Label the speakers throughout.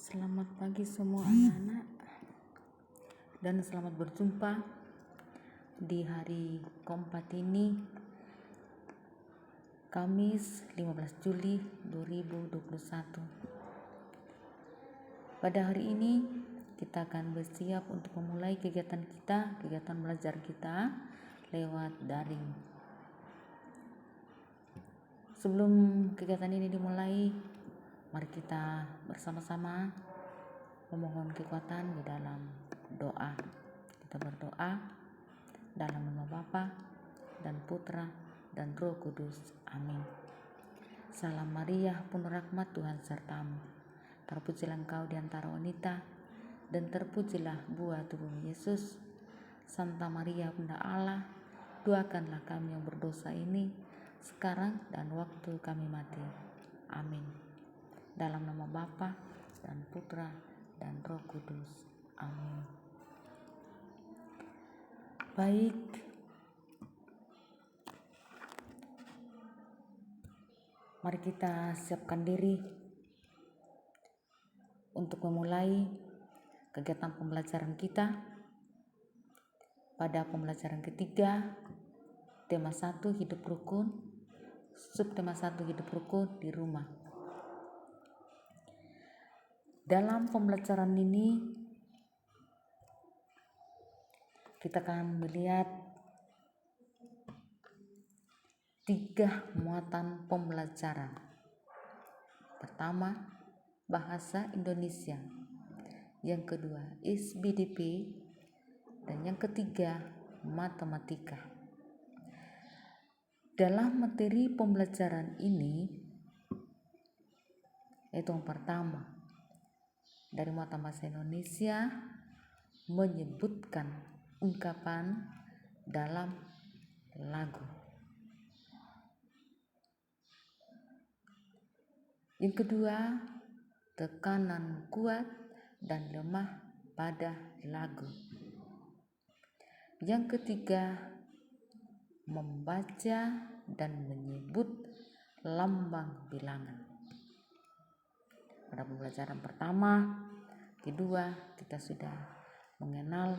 Speaker 1: Selamat pagi semua anak-anak dan selamat berjumpa di hari keempat ini, Kamis 15 Juli 2021. Pada hari ini kita akan bersiap untuk memulai kegiatan belajar kita lewat daring. Sebelum kegiatan ini dimulai, mari kita bersama-sama memohon kekuatan di dalam doa. Kita berdoa dalam nama Bapa dan Putra dan Roh Kudus. Amin. Salam Maria, penuh rahmat, Tuhan sertamu. Terpujilah engkau di antara wanita, dan terpujilah buah tubuhmu Yesus. Santa Maria, Bunda Allah, doakanlah kami yang berdosa ini, sekarang dan waktu kami mati. Amin. Dalam nama Bapa dan Putra dan Roh Kudus. Amin. Baik, mari kita siapkan diri untuk memulai kegiatan pembelajaran kita pada pembelajaran ketiga, tema 1 hidup rukun, subtema 1 hidup rukun di rumah. Dalam pembelajaran ini kita akan melihat 3 muatan pembelajaran. Pertama, bahasa Indonesia. Yang kedua, SBDP. Dan yang ketiga, matematika. Dalam materi pembelajaran ini, yaitu yang pertama, dari muatan bahasa Indonesia menyebutkan ungkapan dalam lagu. Yang kedua, tekanan kuat dan lemah pada lagu. Yang ketiga, membaca dan menyebut lambang bilangan. Pada pembelajaran pertama, kedua, kita sudah mengenal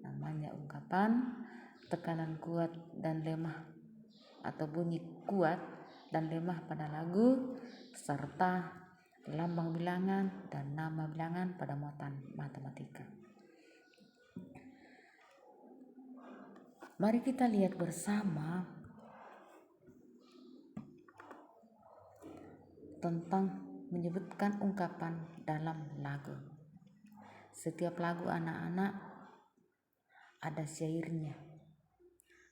Speaker 1: namanya ungkapan tekanan kuat dan lemah atau bunyi kuat dan lemah pada lagu, serta lambang bilangan dan nama bilangan pada muatan matematika. Mari kita lihat bersama tentang menyebutkan ungkapan dalam lagu. Setiap lagu anak-anak ada syairnya.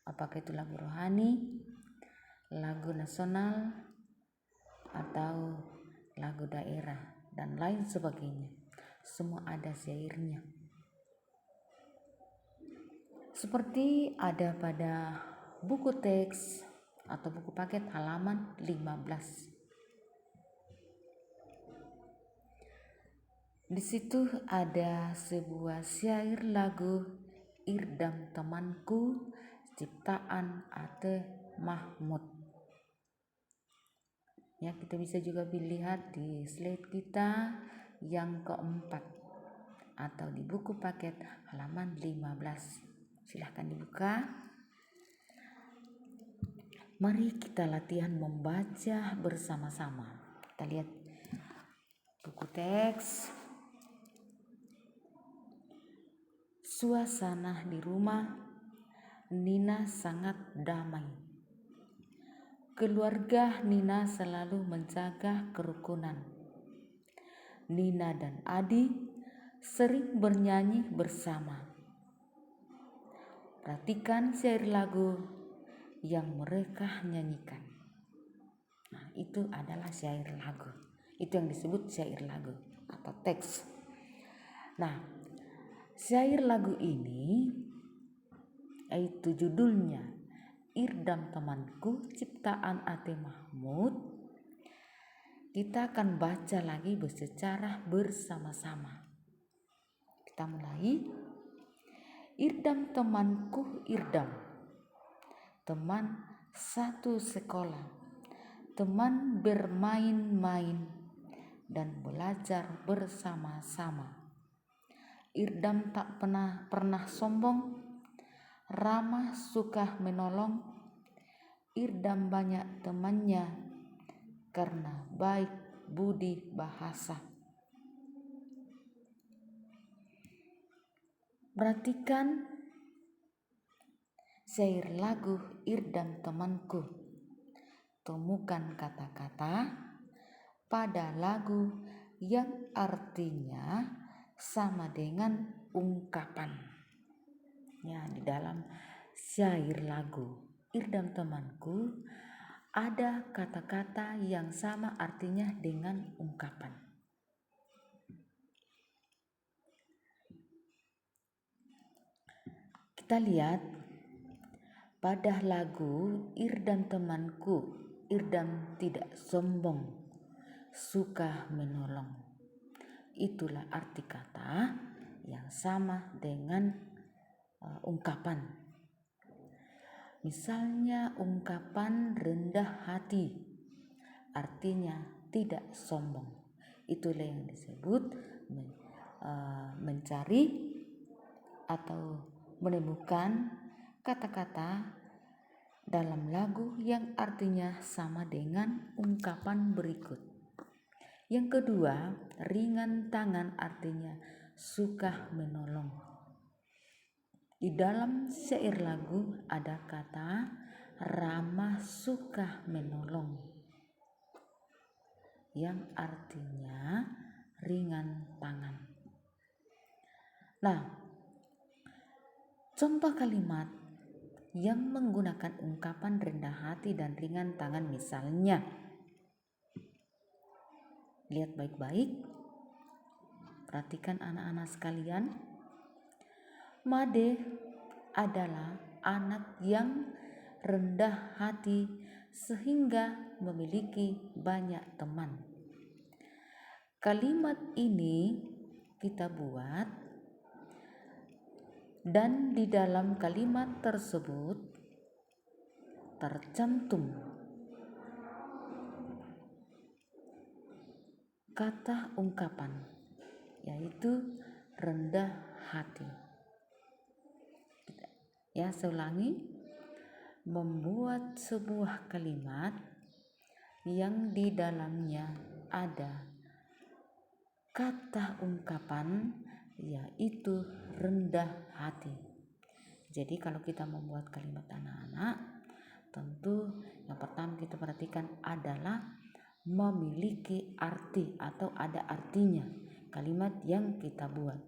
Speaker 1: Apakah itu lagu rohani, lagu nasional, atau lagu daerah, dan lain sebagainya. Semua ada syairnya. Seperti ada pada buku teks atau buku paket halaman 15. Di situ ada sebuah syair lagu Irdam Temanku ciptaan Ate Mahmud. Ya, kita bisa juga lihat di slide kita yang keempat atau di buku paket halaman 15. Silahkan dibuka. Mari kita latihan membaca bersama-sama. Kita lihat buku teks. Suasana di rumah Nina sangat damai. Keluarga Nina selalu menjaga kerukunan. Nina dan Adi sering bernyanyi bersama. Perhatikan syair lagu yang mereka nyanyikan. Nah, itu adalah syair lagu. Itu yang disebut syair lagu atau teks. Nah, syair lagu ini yaitu judulnya Irdam Temanku ciptaan Ate Mahmud. Kita akan baca lagi secara bersama-sama. Kita mulai. Irdam temanku Irdam, teman satu sekolah, teman bermain-main, dan belajar bersama-sama. Irdam tak pernah sombong, ramah, suka menolong. Irdam banyak temannya karena baik budi bahasa. Perhatikan syair lagu Irdam temanku. Temukan kata-kata pada lagu yang artinya sama dengan ungkapan. Ya, di dalam syair lagu Irdam temanku ada kata-kata yang sama artinya dengan ungkapan. Kita lihat pada lagu Irdam temanku, Irdam tidak sombong, suka menolong. Itulah arti kata yang sama dengan ungkapan. Misalnya ungkapan rendah hati, artinya tidak sombong. Itulah yang disebut mencari atau menemukan kata-kata dalam lagu yang artinya sama dengan ungkapan berikut. Yang kedua, ringan tangan artinya suka menolong. Di dalam syair lagu ada kata ramah, suka menolong, yang artinya ringan tangan. Nah, contoh kalimat yang menggunakan ungkapan rendah hati dan ringan tangan misalnya. Lihat baik-baik. Perhatikan anak-anak sekalian. Made adalah anak yang rendah hati sehingga memiliki banyak teman. Kalimat ini kita buat dan di dalam kalimat tersebut tercantum kata ungkapan, yaitu rendah hati. Ya, saya ulangi, membuat sebuah kalimat yang di dalamnya ada kata ungkapan, yaitu rendah hati. Jadi kalau kita membuat kalimat anak-anak, tentu yang pertama kita perhatikan adalah memiliki arti atau ada artinya kalimat yang kita buat.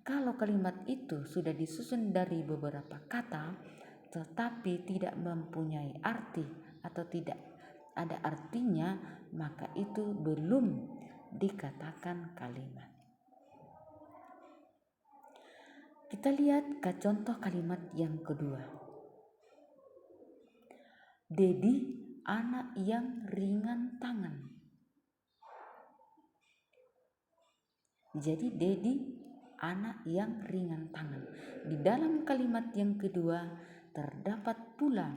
Speaker 1: Kalau kalimat itu sudah disusun dari beberapa kata tetapi tidak mempunyai arti atau tidak ada artinya, maka itu belum dikatakan kalimat. Kita lihat ke contoh kalimat yang kedua. Dedi anak yang ringan tangan. Jadi Dedi anak yang ringan tangan. Di dalam kalimat yang kedua terdapat pula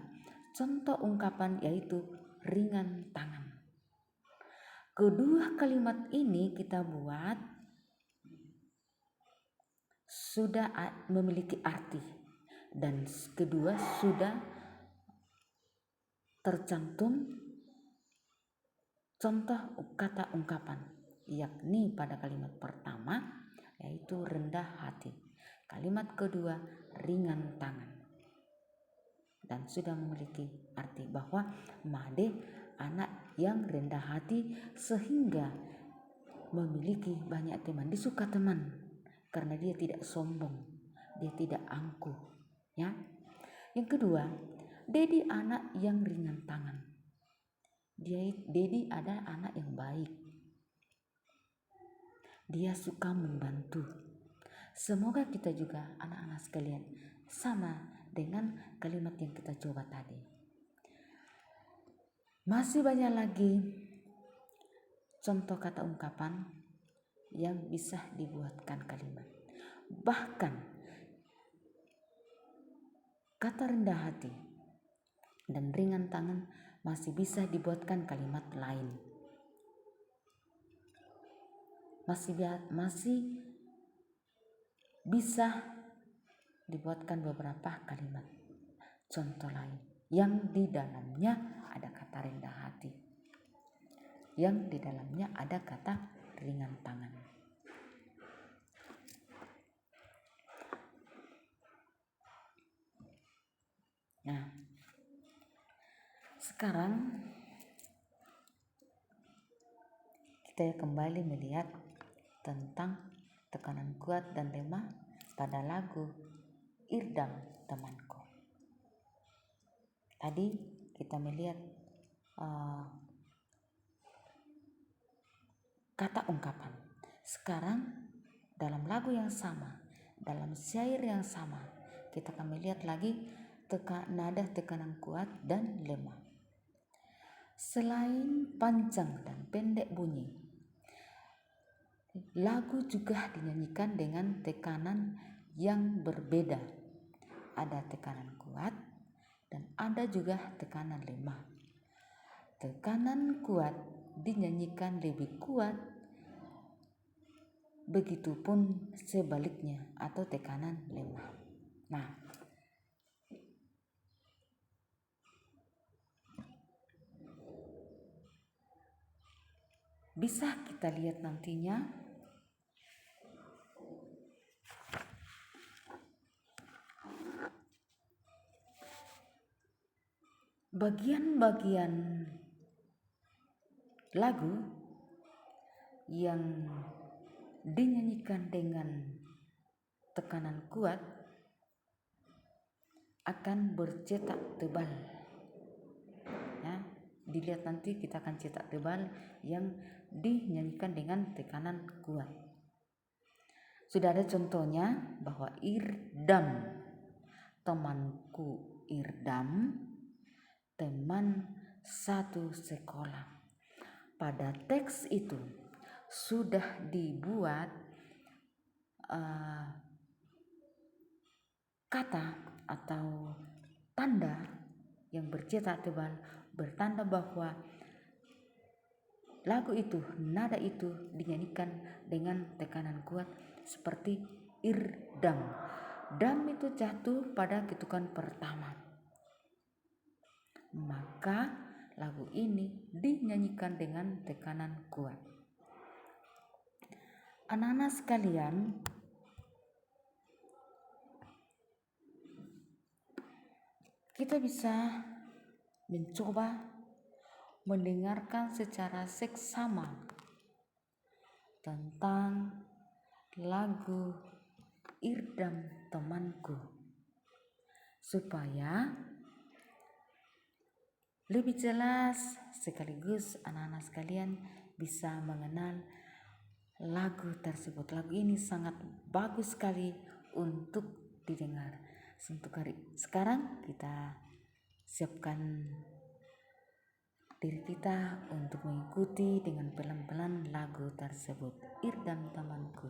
Speaker 1: contoh ungkapan, yaitu ringan tangan. Kedua kalimat ini kita buat sudah memiliki arti dan kedua sudah tercantum contoh kata ungkapan, yakni pada kalimat pertama yaitu rendah hati, kalimat kedua ringan tangan, dan sudah memiliki arti bahwa Made anak yang rendah hati sehingga memiliki banyak teman, disuka teman karena dia tidak sombong, dia tidak angkuh, ya. Yang kedua, Dedi anak yang ringan tangan. Dedi adalah anak yang baik. Dia suka membantu. Semoga kita juga anak-anak sekalian sama dengan kalimat yang kita coba tadi. Masih banyak lagi contoh kata ungkapan yang bisa dibuatkan kalimat. Bahkan kata rendah hati dan ringan tangan masih bisa dibuatkan kalimat lain. masih bisa dibuatkan beberapa kalimat contoh lain yang di dalamnya ada kata rendah hati, yang di dalamnya ada kata ringan tangan. Nah, sekarang kita kembali melihat tentang tekanan kuat dan lemah pada lagu Irdam Temanku. Tadi kita melihat kata ungkapan. Sekarang dalam lagu yang sama, dalam syair yang sama, kita akan melihat lagi nada tekanan kuat dan lemah. Selain panjang dan pendek bunyi, lagu juga dinyanyikan dengan tekanan yang berbeda. Ada tekanan kuat dan ada juga tekanan lemah. Tekanan kuat dinyanyikan lebih kuat, begitupun sebaliknya atau tekanan lemah. Nah, bisa kita lihat nantinya bagian-bagian lagu yang dinyanyikan dengan tekanan kuat akan bercetak tebal. Ya, dilihat nanti kita akan cetak tebal yang dinyanyikan dengan tekanan kuat. Sudah ada contohnya bahwa Irdam temanku, Irdam teman satu sekolah. Pada teks itu sudah dibuat kata atau tanda yang bercetak tebal, bertanda bahwa lagu itu, nada itu dinyanyikan dengan tekanan kuat seperti Irdam. Dam itu jatuh pada ketukan pertama. Maka lagu ini dinyanyikan dengan tekanan kuat. Anak-anak sekalian, kita bisa mencoba mendengarkan secara seksama tentang lagu Irdam Temanku supaya lebih jelas sekaligus anak-anak sekalian bisa mengenal lagu tersebut. Lagu ini sangat bagus sekali untuk didengar. Sekarang kita siapkan diri kita untuk mengikuti dengan pelan-pelan lagu tersebut, Irdam Temanku.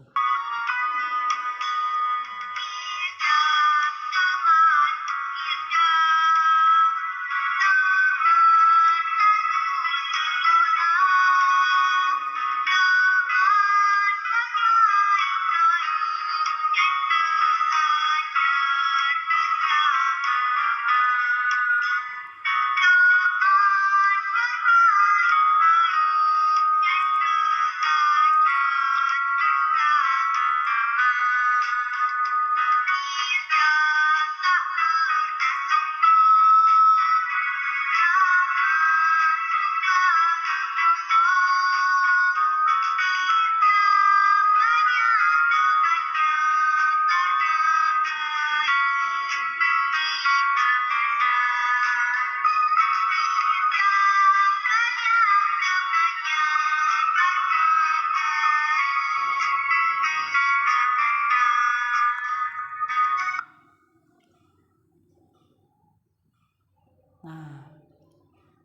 Speaker 1: Nah,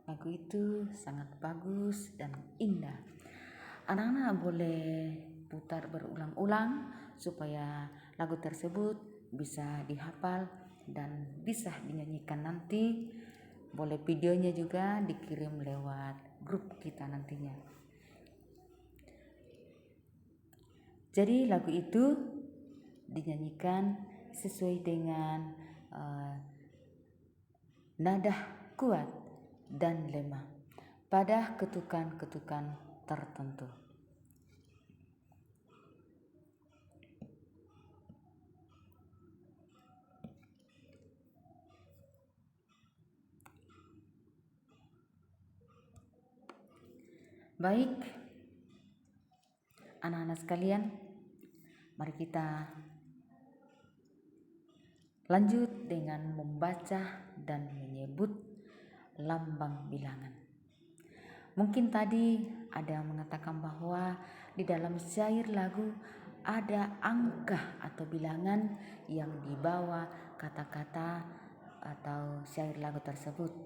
Speaker 1: lagu itu sangat bagus dan indah. Anak-anak boleh putar berulang-ulang supaya lagu tersebut bisa dihafal dan bisa dinyanyikan nanti. Boleh videonya juga dikirim lewat grup kita nantinya. Jadi lagu itu dinyanyikan sesuai dengan nada kuat dan lemah pada ketukan-ketukan tertentu. Baik, anak-anak sekalian, mari kita lanjut dengan membaca dan menyebut lambang bilangan. Mungkin tadi ada yang mengatakan bahwa di dalam syair lagu ada angka atau bilangan yang dibawa kata-kata atau syair lagu tersebut.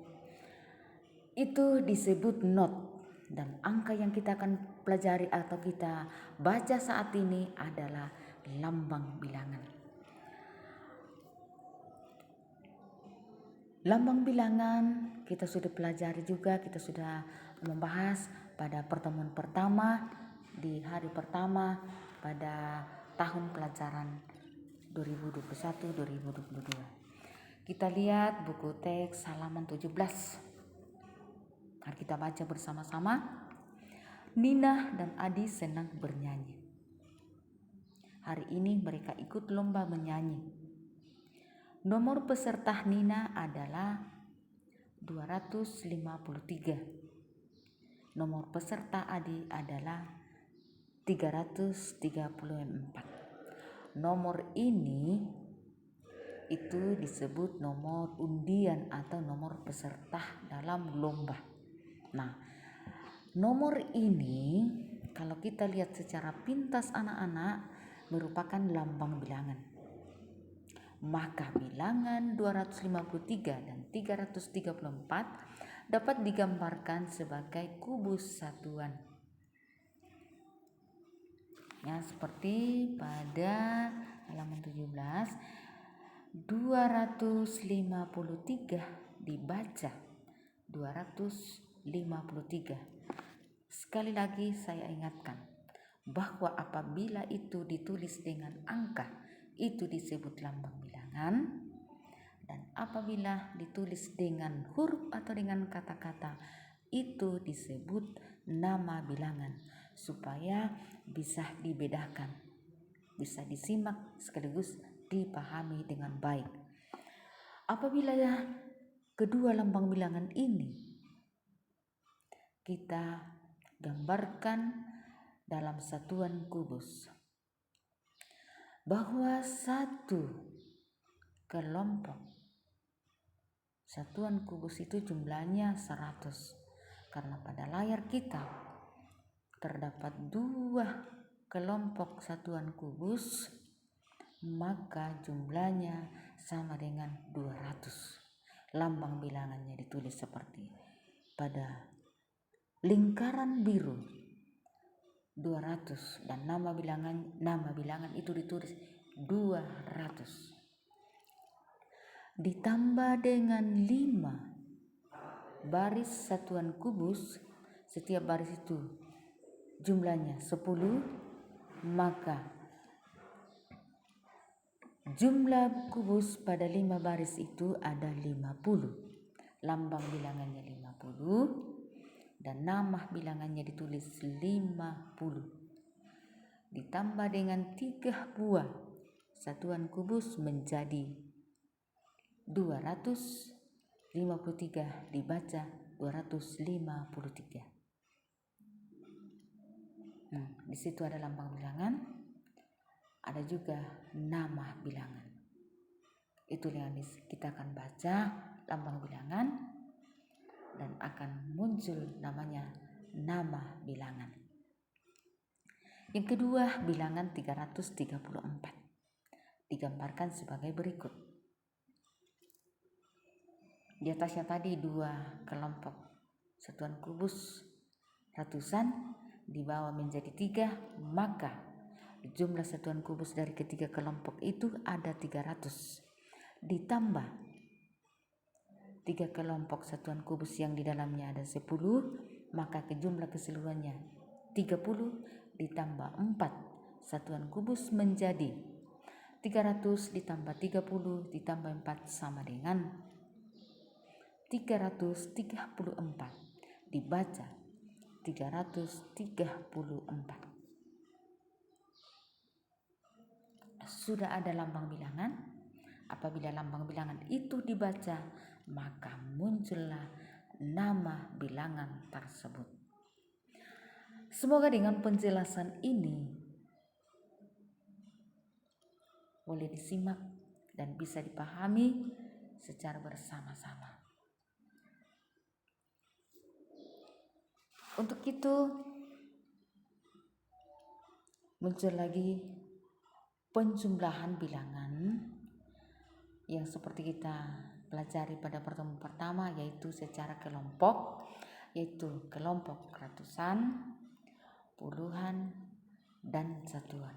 Speaker 1: Itu disebut not. Dan angka yang kita akan pelajari atau kita baca saat ini adalah lambang bilangan. Lambang bilangan kita sudah pelajari juga, kita sudah membahas pada pertemuan pertama di hari pertama pada tahun pelajaran 2021-2022. Kita lihat buku teks halaman 17. Mari kita baca bersama-sama. Nina dan Adi senang bernyanyi. Hari ini mereka ikut lomba menyanyi. Nomor peserta Nina adalah 253. Nomor peserta Adi adalah 334. Nomor ini itu disebut nomor undian atau nomor peserta dalam lomba. Nah, nomor ini kalau kita lihat secara pintas anak-anak merupakan lambang bilangan. Maka bilangan 253 dan 334 dapat digambarkan sebagai kubus satuan. Ya, seperti pada halaman 17, 253 dibaca 253. Sekali lagi saya ingatkan bahwa apabila itu ditulis dengan angka itu disebut lambang bilangan, dan apabila ditulis dengan huruf atau dengan kata-kata itu disebut nama bilangan, supaya bisa dibedakan, bisa disimak sekaligus dipahami dengan baik. Apabila kedua lambang bilangan ini kita gambarkan dalam satuan kubus, bahwa satu kelompok satuan kubus itu jumlahnya 100. Karena pada layar kita terdapat 2 kelompok satuan kubus, maka jumlahnya sama dengan 200. Lambang bilangannya ditulis seperti pada lingkaran biru 200 dan nama bilangan itu ditulis 200. Ditambah dengan 5 baris satuan kubus, setiap baris itu jumlahnya 10, maka jumlah kubus pada 5 baris itu ada 50. Lambang bilangannya 50 dan nama bilangannya ditulis 50. Ditambah dengan 3 buah satuan kubus menjadi 253, dibaca 253. Di situ ada lambang bilangan, ada juga nama bilangan. Itu yang kita akan baca lambang bilangan dan akan muncul namanya nama bilangan. Yang kedua, bilangan 334 digambarkan sebagai berikut. Di atasnya tadi 2 kelompok satuan kubus ratusan, di bawah menjadi 3, maka jumlah satuan kubus dari ketiga kelompok itu ada 300. Ditambah 3 kelompok satuan kubus yang di dalamnya ada 10, maka jumlah keseluruhannya 30 ditambah 4 satuan kubus menjadi 300 ditambah 30 ditambah 4 sama dengan 334. Dibaca 334. Sudah ada lambang bilangan. Apabila lambang bilangan itu dibaca, maka muncullah nama bilangan tersebut. Semoga dengan penjelasan ini boleh disimak dan bisa dipahami secara bersama-sama. Untuk itu muncul lagi penjumlahan bilangan yang seperti kita pelajari pada pertemuan pertama, yaitu secara kelompok, yaitu kelompok ratusan, puluhan, dan satuan.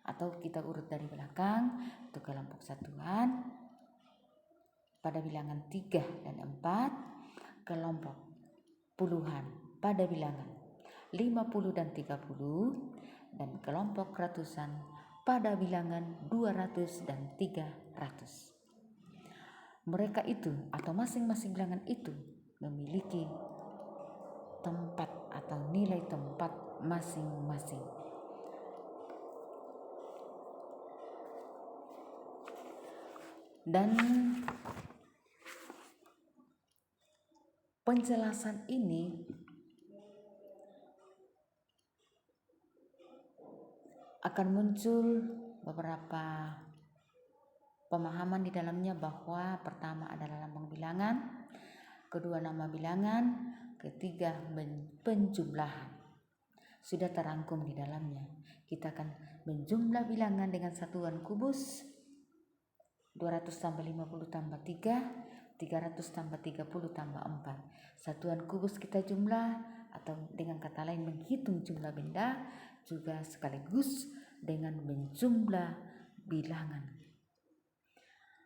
Speaker 1: Atau kita urut dari belakang, itu kelompok satuan pada bilangan 3 dan 4, kelompok puluhan pada bilangan 50 dan 30, dan kelompok ratusan pada bilangan 200 dan 300. Mereka itu atau masing-masing bilangan itu memiliki tempat atau nilai tempat masing-masing. Dan penjelasan ini akan muncul beberapa pemahaman di dalamnya, bahwa pertama adalah lambang bilangan, kedua nama bilangan, ketiga penjumlahan. Sudah terangkum di dalamnya. Kita akan menjumlah bilangan dengan satuan kubus 200 tambah 50 tambah 3, 300 tambah 30 tambah 4. Satuan kubus kita jumlah, atau dengan kata lain menghitung jumlah benda, juga sekaligus dengan menjumlah bilangan.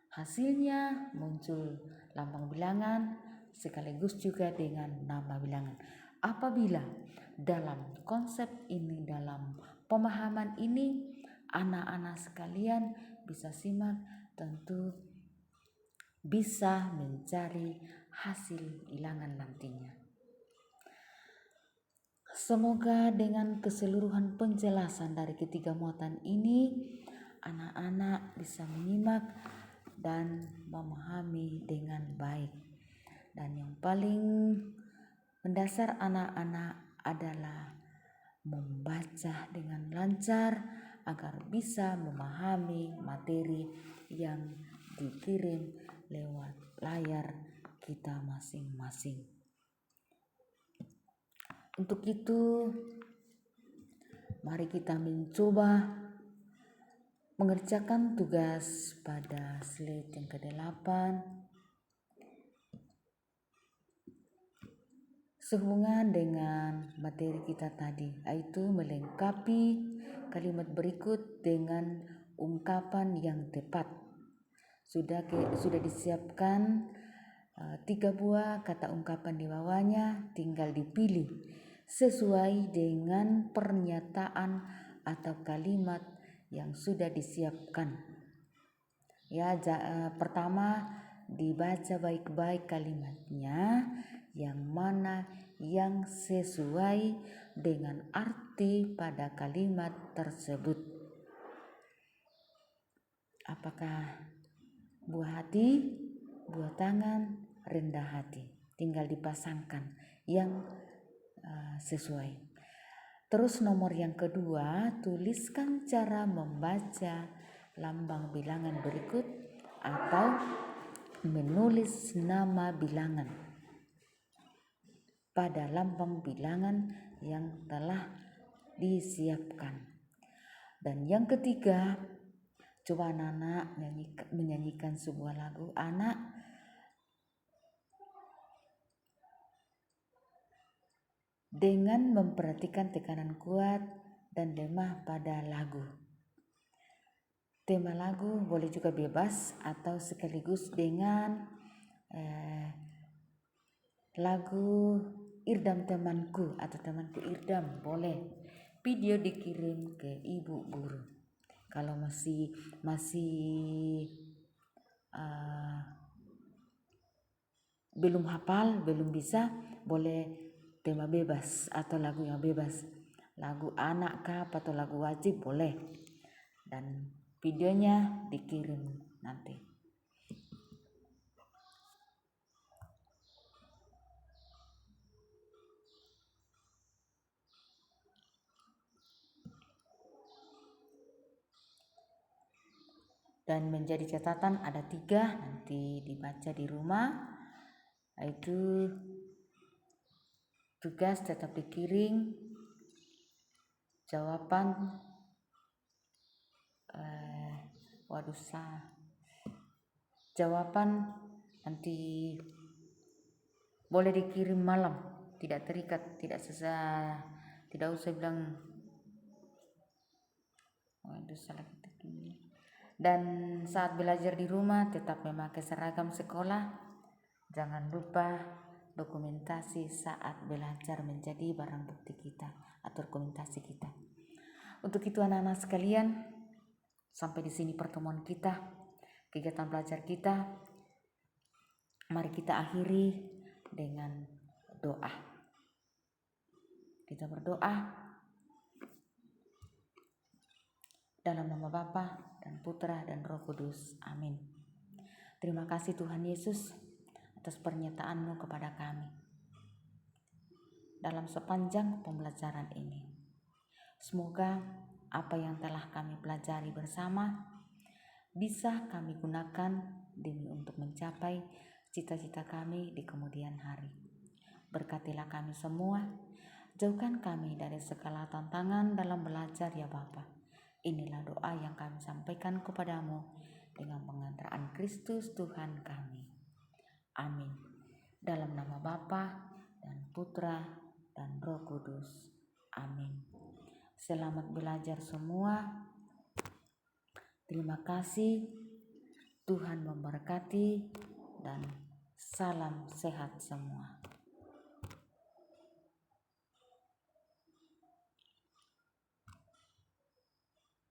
Speaker 1: Hasilnya muncul lambang bilangan sekaligus juga dengan nama bilangan. Apabila dalam konsep ini, dalam pemahaman ini, anak-anak sekalian bisa simak, tentu bisa mencari hasil bilangan nantinya. Semoga dengan keseluruhan penjelasan dari ketiga muatan ini, anak-anak bisa menyimak dan memahami dengan baik. Dan yang paling mendasar anak-anak adalah membaca dengan lancar agar bisa memahami materi yang dikirim lewat layar kita masing-masing. Untuk itu, mari kita mencoba mengerjakan tugas pada slide yang ke-8 sehubungan dengan materi kita tadi, yaitu melengkapi kalimat berikut dengan ungkapan yang tepat. Sudah disiapkan 3 buah kata ungkapan di bawahnya, tinggal dipilih sesuai dengan pernyataan atau kalimat yang sudah disiapkan. Ya, pertama dibaca baik-baik kalimatnya, yang mana yang sesuai dengan arti pada kalimat tersebut. Apakah buah hati, buah tangan, rendah hati? Tinggal dipasangkan yang sesuai. Terus nomor yang kedua, tuliskan cara membaca lambang bilangan berikut atau menulis nama bilangan pada lambang bilangan yang telah disiapkan. Dan yang ketiga, coba anak-anak menyanyikan sebuah lagu. Anak dengan memperhatikan tekanan kuat dan lemah pada lagu. Tema lagu boleh juga bebas atau sekaligus dengan lagu Irdam Temanku atau Temanku Irdam boleh. video dikirim ke ibu guru. Kalau masih belum hafal, belum bisa, boleh tema bebas atau lagu yang bebas, lagu anak kah atau lagu wajib boleh, dan videonya dikirim nanti. Dan menjadi catatan ada 3, nanti dibaca di rumah, yaitu tugas tetap dikirim, jawaban jawaban nanti boleh dikirim malam, tidak terikat, tidak usah bilang dan saat belajar di rumah tetap memakai seragam sekolah. Jangan lupa dokumentasi saat belajar menjadi barang bukti kita atau dokumentasi kita. Untuk itu anak-anak sekalian, sampai di sini pertemuan kita, kegiatan belajar kita. Mari kita akhiri dengan doa. Kita berdoa dalam nama Bapa dan Putra dan Roh Kudus. Amin. Terima kasih Tuhan Yesus atas pernyataan-Mu kepada kami dalam sepanjang pembelajaran ini. Semoga apa yang telah kami pelajari bersama bisa kami gunakan demi untuk mencapai cita-cita kami di kemudian hari. Berkatilah kami semua, jauhkan kami dari segala tantangan dalam belajar ya Bapa. Inilah doa yang kami sampaikan kepadamu dengan pengantaraan Kristus Tuhan kami. Amin. Dalam nama Bapa dan Putra dan Roh Kudus. Amin. Selamat belajar semua. Terima kasih. Tuhan memberkati dan salam sehat semua.